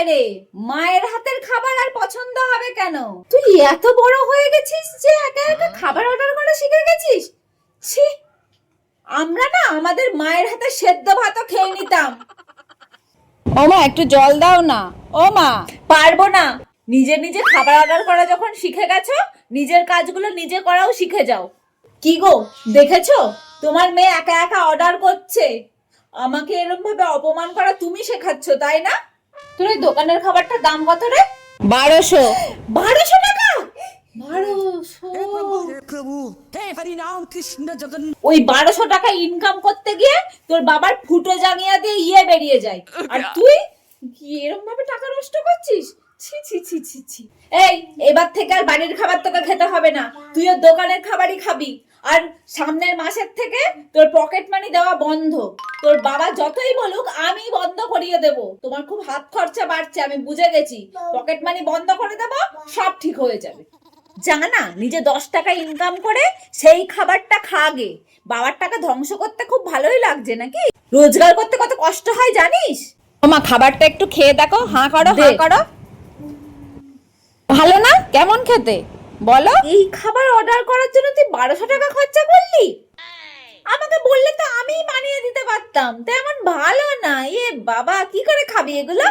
হায় রে, মায়ের হাতের খাবার আর পছন্দ হবে কেন? তুই এত বড় হয়ে গেছিস যে একা একা খাবার অর্ডার করা শিখে গেছিস? ছি, আমরা না আমাদের মায়ের হাতে সেদ্ধ ভাতও খেয়ে নিতাম। ও মা, একটু জল দাও না। ও মা, পারবো না। নিজে নিজে খাবার অর্ডার করা যখন শিখে গেছো, নিজের কাজগুলো নিজে করাও শিখে যাও। কি গো, দেখেছো তোমার মেয়ে একা একা অর্ডার করছে? আমাকে এরকম ভাবে অপমান করা তুমি শেখাচ্ছ, তাই না? তোর এই দোকানের খাবারটার দাম কত রে? 1200। 1200 টাকা? 1200? ওই 1200 টাকা ইনকাম করতে গিয়ে তোর বাবার ফুটো জাঙ্গিয়া দিয়ে বেরিয়ে যায়, আর তুই কি এরকম ভাবে টাকা নষ্ট করছিস? ছি ছি ছি ছি ছি। এই, এবার থেকে আর বাড়ির খাবার তোকে খেতে হবে না, তুইও দোকানের খাবারই খাবি। আর সামনের মাসের থেকে তোর পকেট মানি দেওয়া বন্ধ। তোর বাবা যতই বলুক আমি বন্ধ করিয়ে দেব। তোমার খুব হাত খরচা বাড়ছে, আমি বুঝে গেছি। পকেট মানি বন্ধ করে দেব, সব ঠিক হয়ে যাবে। জানা, নিজে 10 টাকা ইনকাম করে সেই খাবারটা খাগে। বাবার টাকা ধ্বংস করতে খুব ভালোই লাগছে নাকি? রোজগার করতে কত কষ্ট হয় জানিস? মা, খাবারটা একটু খেয়ে দেখো। হাঁ করো, হাঁ করো। ভালো না? কেমন খেতে বলো? এই খাবার অর্ডার করার জন্য তুই 1200 টাকা খরচা করলি? আমাকে বললে তো আমিই বানিয়ে দিতে পারতাম। তেমন ভালো না। এ বাবা, কি করে খাবি এগুলো?